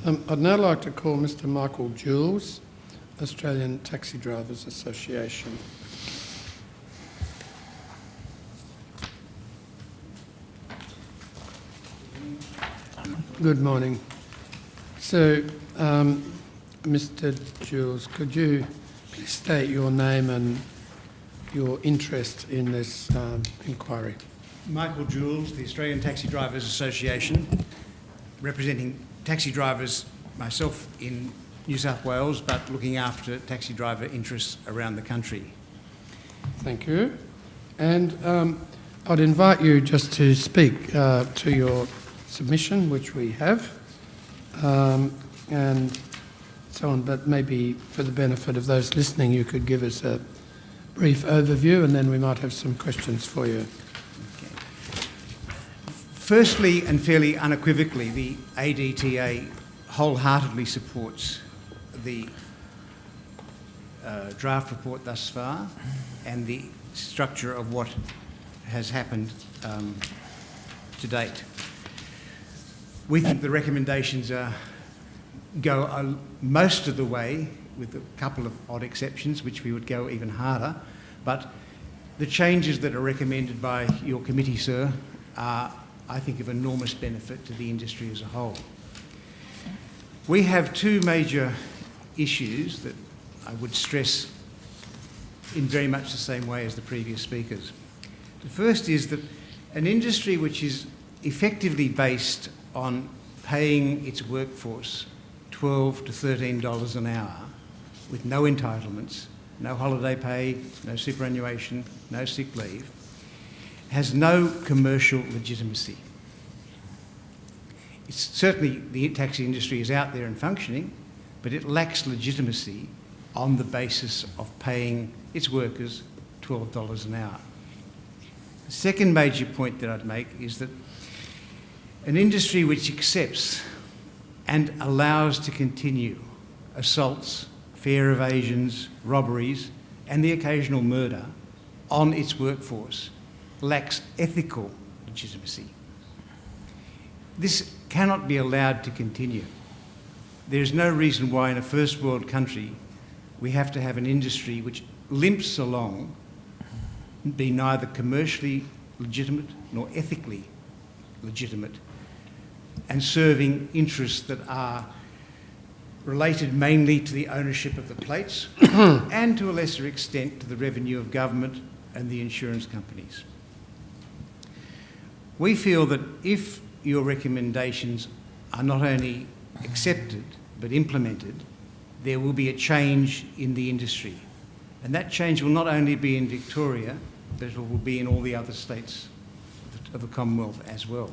I'd now like to call Mr. Michael Jools, Australian Taxi Drivers Association. Good morning. So, Mr. Jools, could you please state your name and your interest in this inquiry? Michael Jools, the Australian Taxi Drivers Association, representing taxi drivers, myself in New South Wales, but looking after taxi driver interests around the country. Thank you. And I'd invite you just to speak to your submission, which we have, and so on, but maybe for the benefit of those listening, you could give us a brief overview and then we might have some questions for you. Firstly, and fairly unequivocally, the ADTA wholeheartedly supports the draft report thus far and the structure of what has happened to date. We think the recommendations go most of the way, with a couple of odd exceptions, which we would go even harder, but the changes that are recommended by your committee, sir, are, I think, of enormous benefit to the industry as a whole. We have two major issues that I would stress in very much the same way as the previous speakers. The first is that an industry which is effectively based on paying its workforce $12 to $13 an hour with no entitlements, no holiday pay, no superannuation, no sick leave, has no commercial legitimacy. It's certainly, the taxi industry is out there and functioning, but it lacks legitimacy on the basis of paying its workers $12 an hour. The second major point that I'd make is that an industry which accepts and allows to continue assaults, fare evasions, robberies, and the occasional murder on its workforce lacks ethical legitimacy. This cannot be allowed to continue. There's no reason why in a first world country we have to have an industry which limps along, be neither commercially legitimate nor ethically legitimate, and serving interests that are related mainly to the ownership of the plates and to a lesser extent to the revenue of government and the insurance companies. We feel that if your recommendations are not only accepted but implemented, there will be a change in the industry. And that change will not only be in Victoria, but it will be in all the other states of the Commonwealth as well.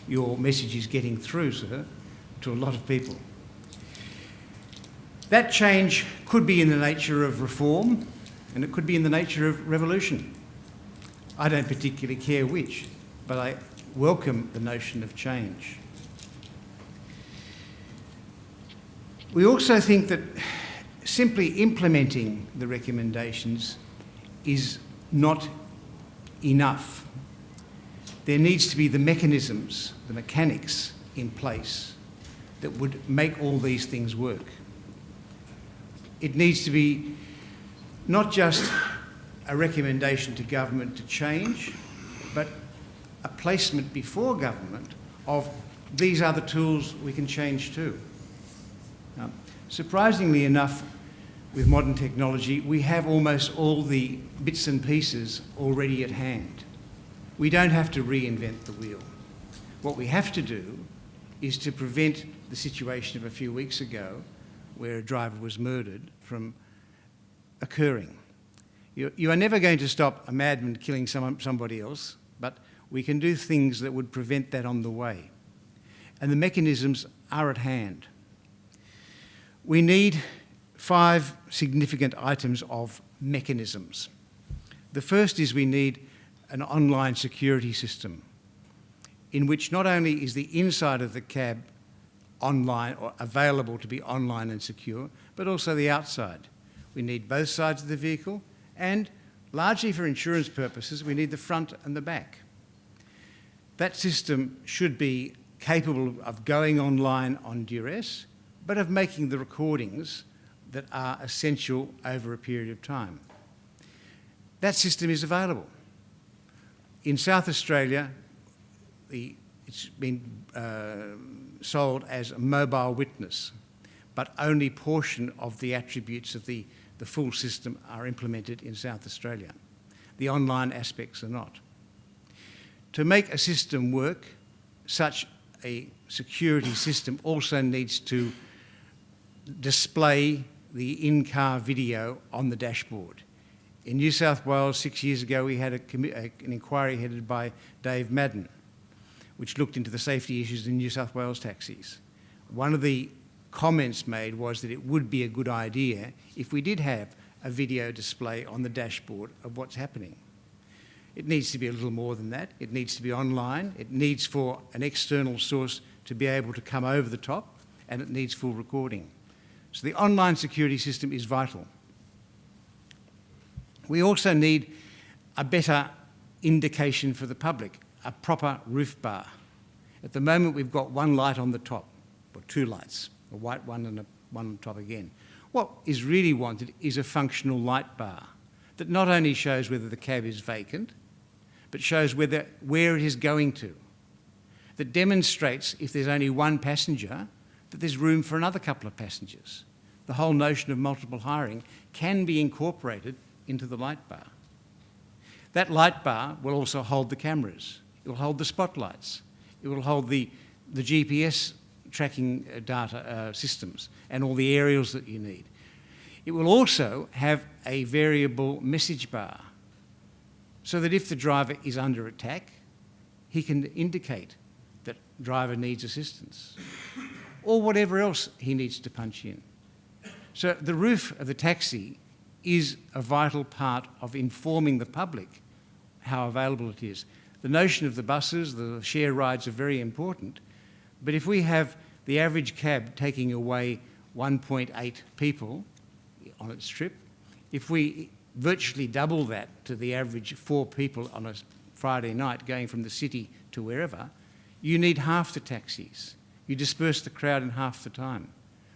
Your message is getting through, sir, to a lot of people. That change could be in the nature of reform, and it could be in the nature of revolution. I don't particularly care which, but I welcome the notion of change. We also think that simply implementing the recommendations is not enough. There needs to be the mechanisms, the mechanics in place that would make all these things work. It needs to be not just a recommendation to government to change, but a placement before government of these are the tools we can change to. Surprisingly enough, with modern technology, we have almost all the bits and pieces already at hand. We don't have to reinvent the wheel. What we have to do is to prevent the situation of a few weeks ago where a driver was murdered from occurring. You are never going to stop a madman killing somebody else, but we can do things that would prevent that on the way. And the mechanisms are at hand. We need 5 significant items of mechanisms. The first is we need an online security system in which not only is the inside of the cab online or available to be online and secure, but also the outside. We need both sides of the vehicle, and largely for insurance purposes, we need the front and the back. That system should be capable of going online on duress, but of making the recordings that are essential over a period of time. That system is available. In South Australia, it's been sold as a mobile witness, but only portion of the attributes of the full system are implemented in South Australia. The online aspects are not. To make a system work, such a security system also needs to display the in-car video on the dashboard. In New South Wales 6 years ago, we had an inquiry headed by Dave Madden, which looked into the safety issues in New South Wales taxis. One of the comments made was that it would be a good idea if we did have a video display on the dashboard of what's happening. It needs to be a little more than that. It needs to be online. It needs for an external source to be able to come over the top, and it needs full recording. So the online security system is vital. We also need a better indication for the public, a proper roof bar. At the moment, we've got one light on the top, or two lights, a white one and one on top again. What is really wanted is a functional light bar that not only shows whether the cab is vacant, but shows where it is going to, that demonstrates if there's only one passenger, that there's room for another couple of passengers. The whole notion of multiple hiring can be incorporated into the light bar. That light bar will also hold the cameras. It will hold the spotlights. It will hold the GPS tracking data systems and all the aerials that you need. It will also have a variable message bar so that if the driver is under attack, he can indicate that driver needs assistance or whatever else he needs to punch in. So the roof of the taxi is a vital part of informing the public how available it is. The notion of the buses, the share rides are very important, but if we have the average cab taking away 1.8 people on its trip, if we virtually double that to the average 4 people on a Friday night going from the city to wherever, you need half the taxis. You disperse the crowd in half the time.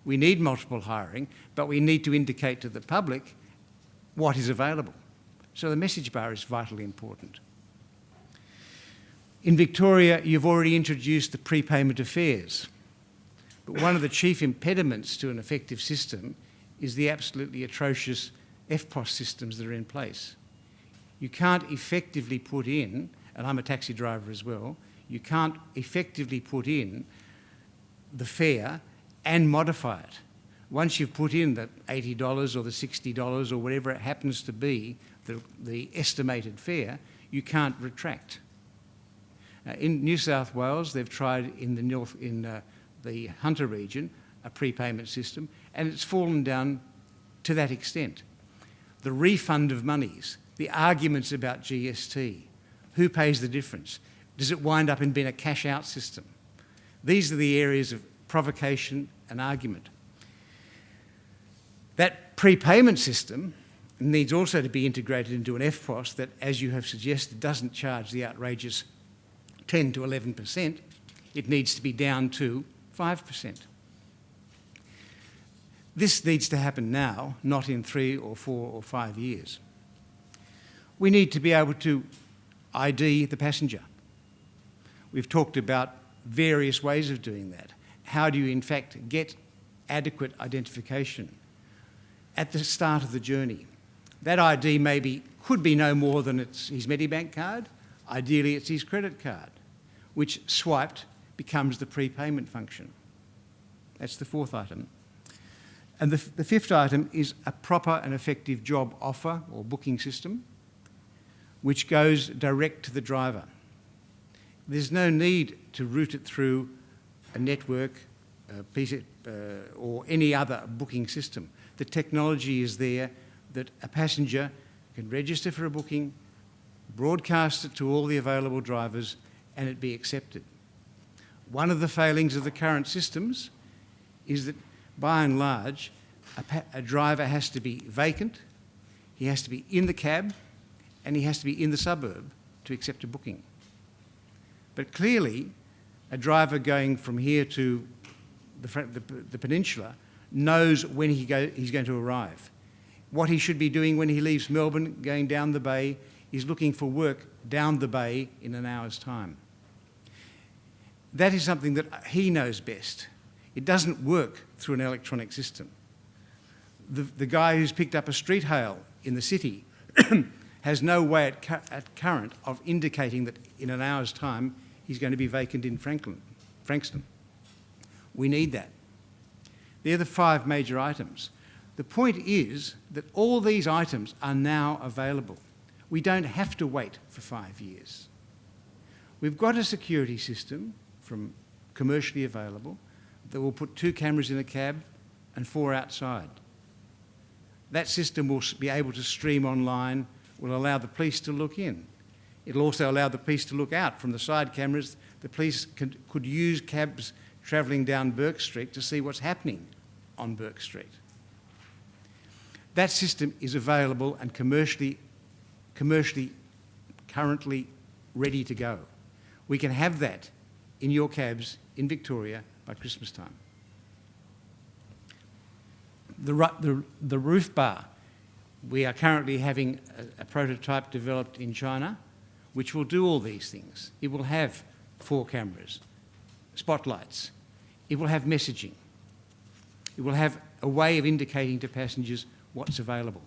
We need multiple hiring, but we need to indicate to the public what is available. So the message bar is vitally important. In Victoria, you've already introduced the prepayment of fares. But one of the chief impediments to an effective system is the absolutely atrocious FPOS systems that are in place. You can't effectively put in, and I'm a taxi driver as well, you can't effectively put in the fare and modify it. Once you've put in the $80 or the $60 or whatever it happens to be, the estimated fare, you can't retract. In New South Wales, they've tried in the Hunter region a prepayment system, and it's fallen down to that extent. The refund of monies, the arguments about GST, who pays the difference? Does it wind up in being a cash-out system? These are the areas of provocation and argument. That prepayment system needs also to be integrated into an FPOS that, as you have suggested, doesn't charge the outrageous 10 to 11%. It needs to be down to 5%. This needs to happen now, not in 3 or 4 or 5 years. We need to be able to ID the passenger. We've talked about various ways of doing that. How do you, in fact, get adequate identification at the start of the journey? That ID could be no more than his Medibank card. Ideally, it's his credit card, which swiped becomes the prepayment function. That's the 4th item. And the 5th item is a proper and effective job offer or booking system, which goes direct to the driver. There's no need to route it through a network, or any other booking system. The technology is there that a passenger can register for a booking, broadcast it to all the available drivers, and it be accepted. One of the failings of the current systems is that, by and large, a driver has to be vacant, he has to be in the cab, and he has to be in the suburb to accept a booking. But clearly, a driver going from here to the peninsula knows when he's going to arrive. What he should be doing when he leaves Melbourne, going down the bay, is looking for work down the bay in an hour's time. That is something that he knows best. It doesn't work through an electronic system. The guy who's picked up a street hail in the city has no way at current of indicating that in an hour's time he's going to be vacant in Frankston. We need that. They're the 5 major items. The point is that all these items are now available. We don't have to wait for 5 years. We've got a security system from commercially available that will put 2 cameras in a cab and 4 outside. That system will be able to stream online, will allow the police to look in. It'll also allow the police to look out from the side cameras. The police could use cabs travelling down Burke Street to see what's happening on Burke Street. That system is available and commercially currently ready to go. We can have that in your cabs in Victoria by Christmas time. The roof bar, we are currently having a prototype developed in China which will do all these things. It will have 4 cameras, spotlights. It will have messaging. It will have a way of indicating to passengers what's available.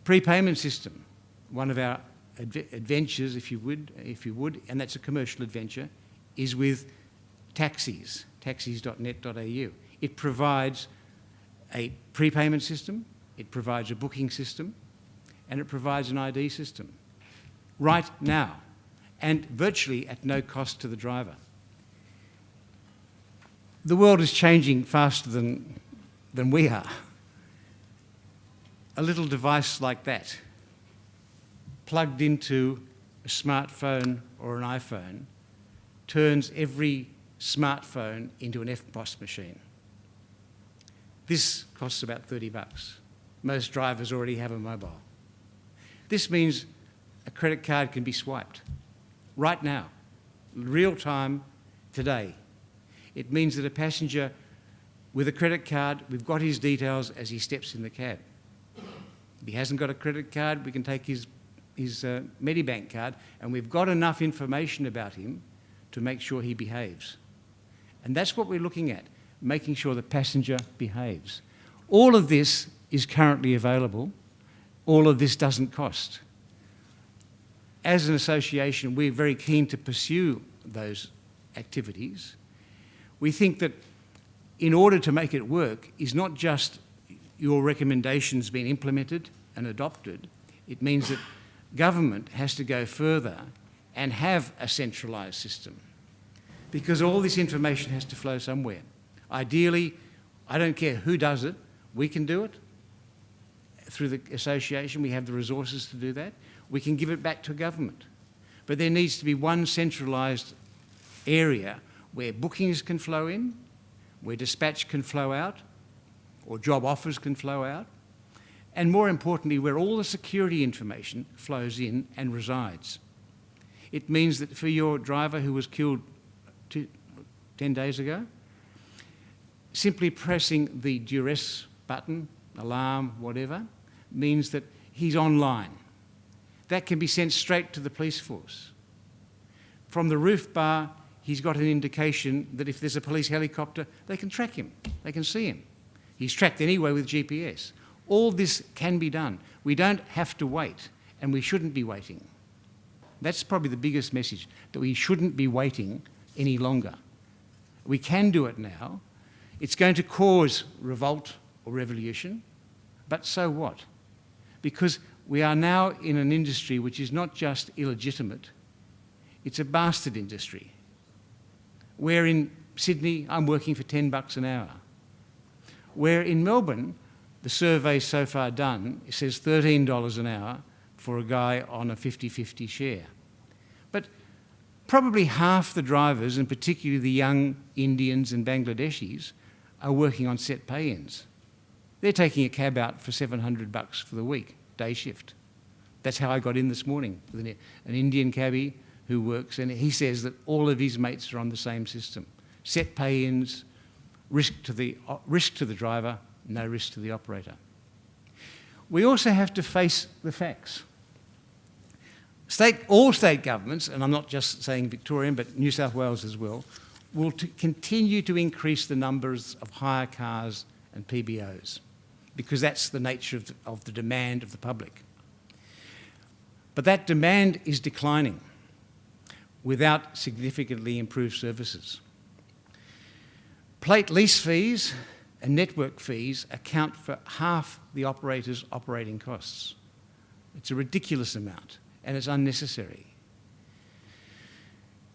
Prepayment system, one of our adventures, if you would, and that's a commercial adventure, is with taxis, taxis.net.au. It provides a prepayment system, it provides a booking system, and it provides an ID system right now, and virtually at no cost to the driver. The world is changing faster than we are. A little device like that, plugged into a smartphone or an iPhone, turns every smartphone into an FPOS machine. This costs about $30. Most drivers already have a mobile. This means a credit card can be swiped right now, real time, today. It means that a passenger with a credit card, we've got his details as he steps in the cab. If he hasn't got a credit card, we can take his Medibank card, and we've got enough information about him to make sure he behaves. And that's what we're looking at, making sure the passenger behaves. All of this is currently available. All of this doesn't cost. As an association, we're very keen to pursue those activities. We think that in order to make it work is not just your recommendations being implemented and adopted. It means that government has to go further and have a centralised system, because all this information has to flow somewhere. Ideally, I don't care who does it, we can do it. Through the association, we have the resources to do that. We can give it back to government. But there needs to be one centralised area where bookings can flow in, where dispatch can flow out, or job offers can flow out, and more importantly, where all the security information flows in and resides. It means that for your driver who was killed 10 days ago, simply pressing the duress button, alarm, whatever, means that he's online. That can be sent straight to the police force. From the roof bar, he's got an indication that if there's a police helicopter, they can track him, they can see him. He's tracked anyway with GPS. All this can be done. We don't have to wait, and we shouldn't be waiting. That's probably the biggest message, that we shouldn't be waiting any longer. We can do it now. It's going to cause revolt or revolution, but so what? Because we are now in an industry which is not just illegitimate, it's a bastard industry. Where in Sydney, I'm working for $10 an hour. Where in Melbourne, the survey so far done, it says $13 an hour for a guy on a 50-50 share. But probably half the drivers, and particularly the young Indians and Bangladeshis, are working on set pay-ins. They're taking a cab out for $700 for the week, day shift. That's how I got in this morning, with an Indian cabbie who works, and he says that all of his mates are on the same system. Set pay-ins, risk to the driver, no risk to the operator. We also have to face the facts. All state governments, and I'm not just saying Victorian, but New South Wales as well, will continue to increase the numbers of hire cars and PBOs, because that's the nature of the demand of the public. But that demand is declining without significantly improved services. Plate lease fees and network fees account for half the operator's operating costs. It's a ridiculous amount, and it's unnecessary.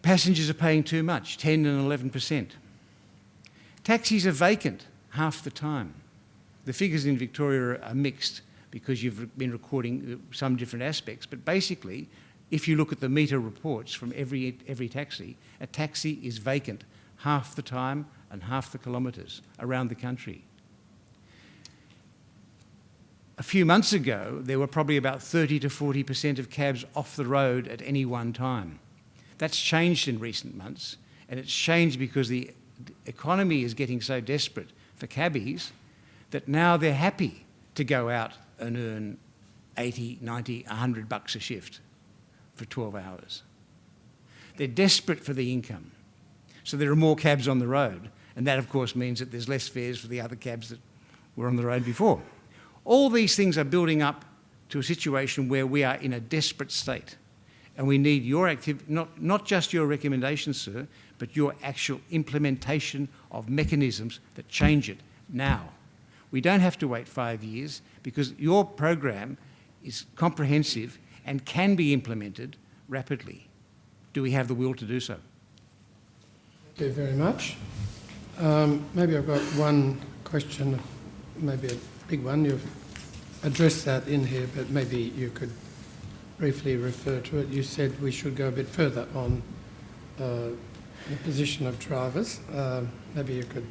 Passengers are paying too much, 10 and 11%. Taxis are vacant half the time. The figures in Victoria are mixed because you've been recording some different aspects, but basically, if you look at the meter reports from every taxi, a taxi is vacant half the time and half the kilometres around the country. A few months ago, there were probably about 30 to 40% of cabs off the road at any one time. That's changed in recent months, and it's changed because the economy is getting so desperate for cabbies that now they're happy to go out and earn 80, 90, $100 a shift for 12 hours. They're desperate for the income. So there are more cabs on the road, and that of course means that there's less fares for the other cabs that were on the road before. All these things are building up to a situation where we are in a desperate state, and we need your not just your recommendations, sir, but your actual implementation of mechanisms that change it now. We don't have to wait 5 years because your program is comprehensive and can be implemented rapidly. Do we have the will to do so? Thank you very much. Maybe I've got one question, maybe a big one. You've addressed that in here, but maybe you could briefly refer to it. You said we should go a bit further on the position of drivers. Maybe you could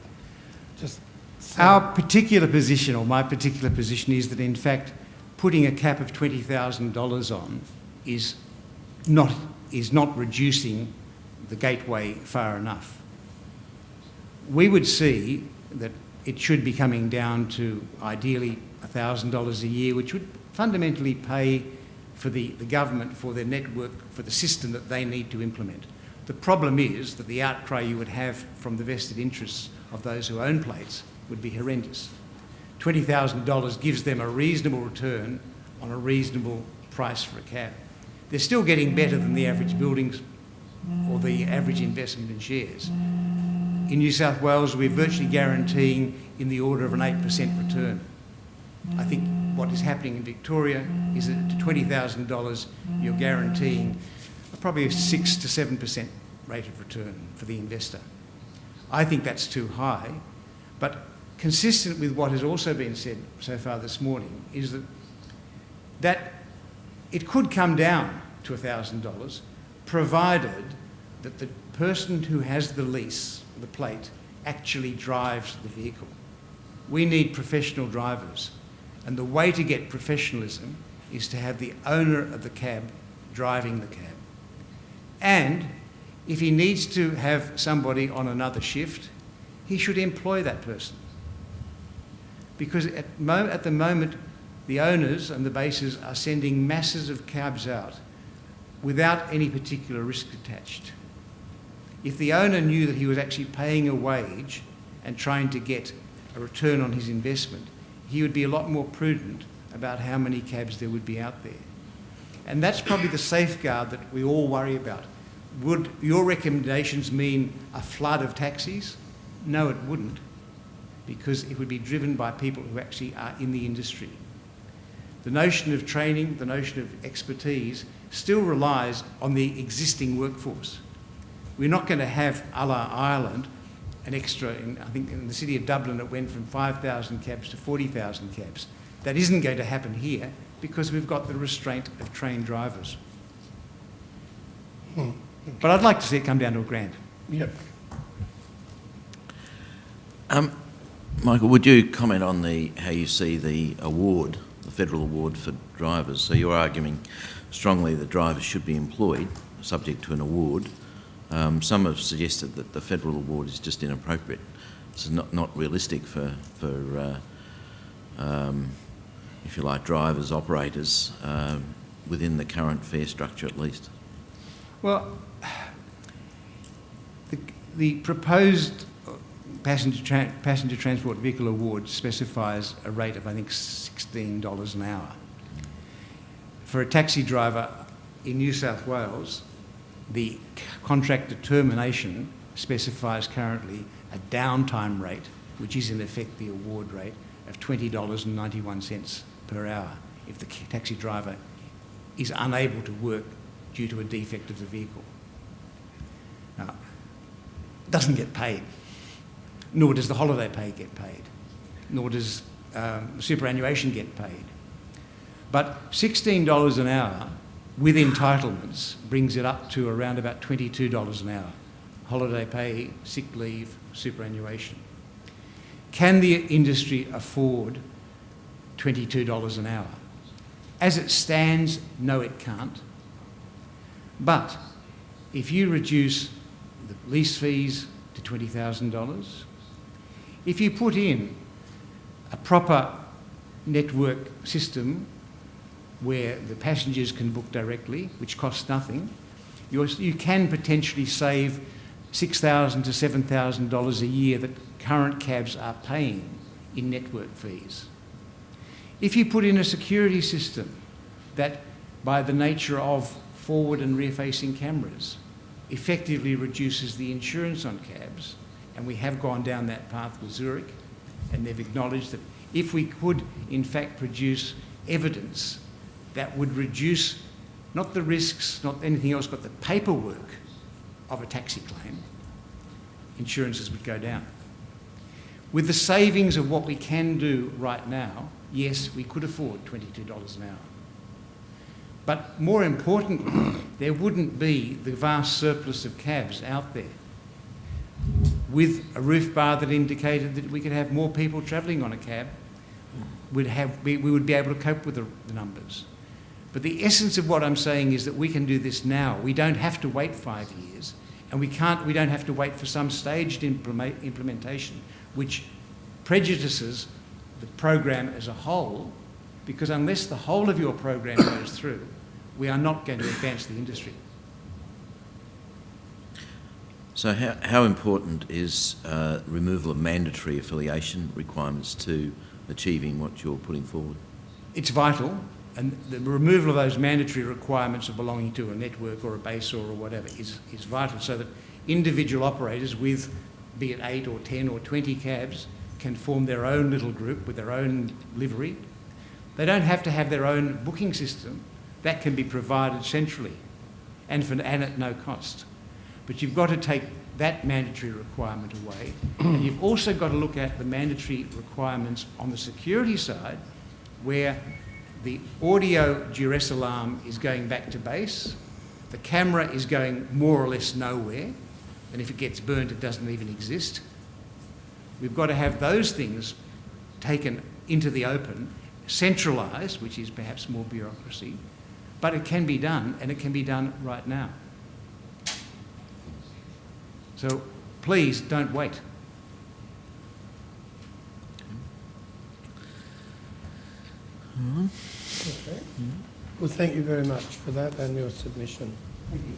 just say... Our particular position, or my particular position, is that in fact putting a cap of $20,000 on is not reducing the gateway far enough. We would see that it should be coming down to ideally $1,000 a year, which would fundamentally pay for the government for their network, for the system that they need to implement. The problem is that the outcry you would have from the vested interests of those who own plates would be horrendous. $20,000 gives them a reasonable return on a reasonable price for a cab. They're still getting better than the average buildings or the average investment in shares. In New South Wales, we're virtually guaranteeing in the order of an 8% return. I think what is happening in Victoria is that at $20,000, you're guaranteeing probably a 6 to 7% rate of return for the investor. I think that's too high, but consistent with what has also been said so far this morning is that it could come down to $1,000, provided that the person who has the lease, the plate, actually drives the vehicle. We need professional drivers, and the way to get professionalism is to have the owner of the cab driving the cab. And if he needs to have somebody on another shift, he should employ that person. Because at the moment, the owners and the bases are sending masses of cabs out without any particular risk attached. If the owner knew that he was actually paying a wage and trying to get a return on his investment, he would be a lot more prudent about how many cabs there would be out there. And that's probably the safeguard that we all worry about. Would your recommendations mean a flood of taxis? No, it wouldn't, because it would be driven by people who actually are in the industry. The notion of training, the notion of expertise, still relies on the existing workforce. We're not going to have, a la Ireland, an extra, I think in the city of Dublin it went from 5,000 cabs to 40,000 cabs. That isn't going to happen here because we've got the restraint of trained drivers. Okay. But I'd like to see it come down to $1,000. Yep. Michael, would you comment on how you see the federal award for drivers? So you're arguing strongly that drivers should be employed. subject to an award. Some have suggested that the federal award is just inappropriate. It's not realistic for if you like, drivers, operators, within the current fare structure at least. Well, the proposed passenger transport vehicle award specifies a rate of, I think, $16 an hour. For a taxi driver in New South Wales, the contract determination specifies currently a downtime rate, which is in effect the award rate, of $20.91 per hour if the taxi driver is unable to work due to a defect of the vehicle. Now, doesn't get paid, nor does the holiday pay get paid, nor does superannuation get paid. But $16 an hour with entitlements brings it up to around about $22 an hour. Holiday pay, sick leave, superannuation. Can the industry afford $22 an hour? As it stands, no, it can't. But if you reduce the lease fees to $20,000, if you put in a proper network system where the passengers can book directly, which costs nothing, you can potentially save $6,000 to $7,000 a year that current cabs are paying in network fees. If you put in a security system that, by the nature of forward and rear-facing cameras, effectively reduces the insurance on cabs, and we have gone down that path with Zurich, and they've acknowledged that if we could, in fact, produce evidence that would reduce not the risks, not anything else, but the paperwork of a taxi claim, insurances would go down. With the savings of what we can do right now, yes, we could afford $22 an hour. But more importantly, there wouldn't be the vast surplus of cabs out there with a roof bar that indicated that we could have more people travelling on a cab. We would be able to cope with the numbers. But the essence of what I'm saying is that we can do this now. We don't have to wait 5 years, and we don't have to wait for some staged implementation which prejudices the program as a whole, because unless the whole of your program goes through, we are not going to advance the industry. So how important is removal of mandatory affiliation requirements to achieving what you're putting forward? It's vital, and the removal of those mandatory requirements of belonging to a network or a base or whatever is vital, so that individual operators with, be it 8 or 10 or 20 cabs, can form their own little group with their own livery. They don't have to have their own booking system. That can be provided centrally and at no cost. But you've got to take that mandatory requirement away, and you've also got to look at the mandatory requirements on the security side, where the audio duress alarm is going back to base, the camera is going more or less nowhere, and if it gets burnt, it doesn't even exist. We've got to have those things taken into the open, centralised, which is perhaps more bureaucracy, but it can be done, and it can be done right now. So please don't wait. Okay. Well, thank you very much for that and your submission. Thank you.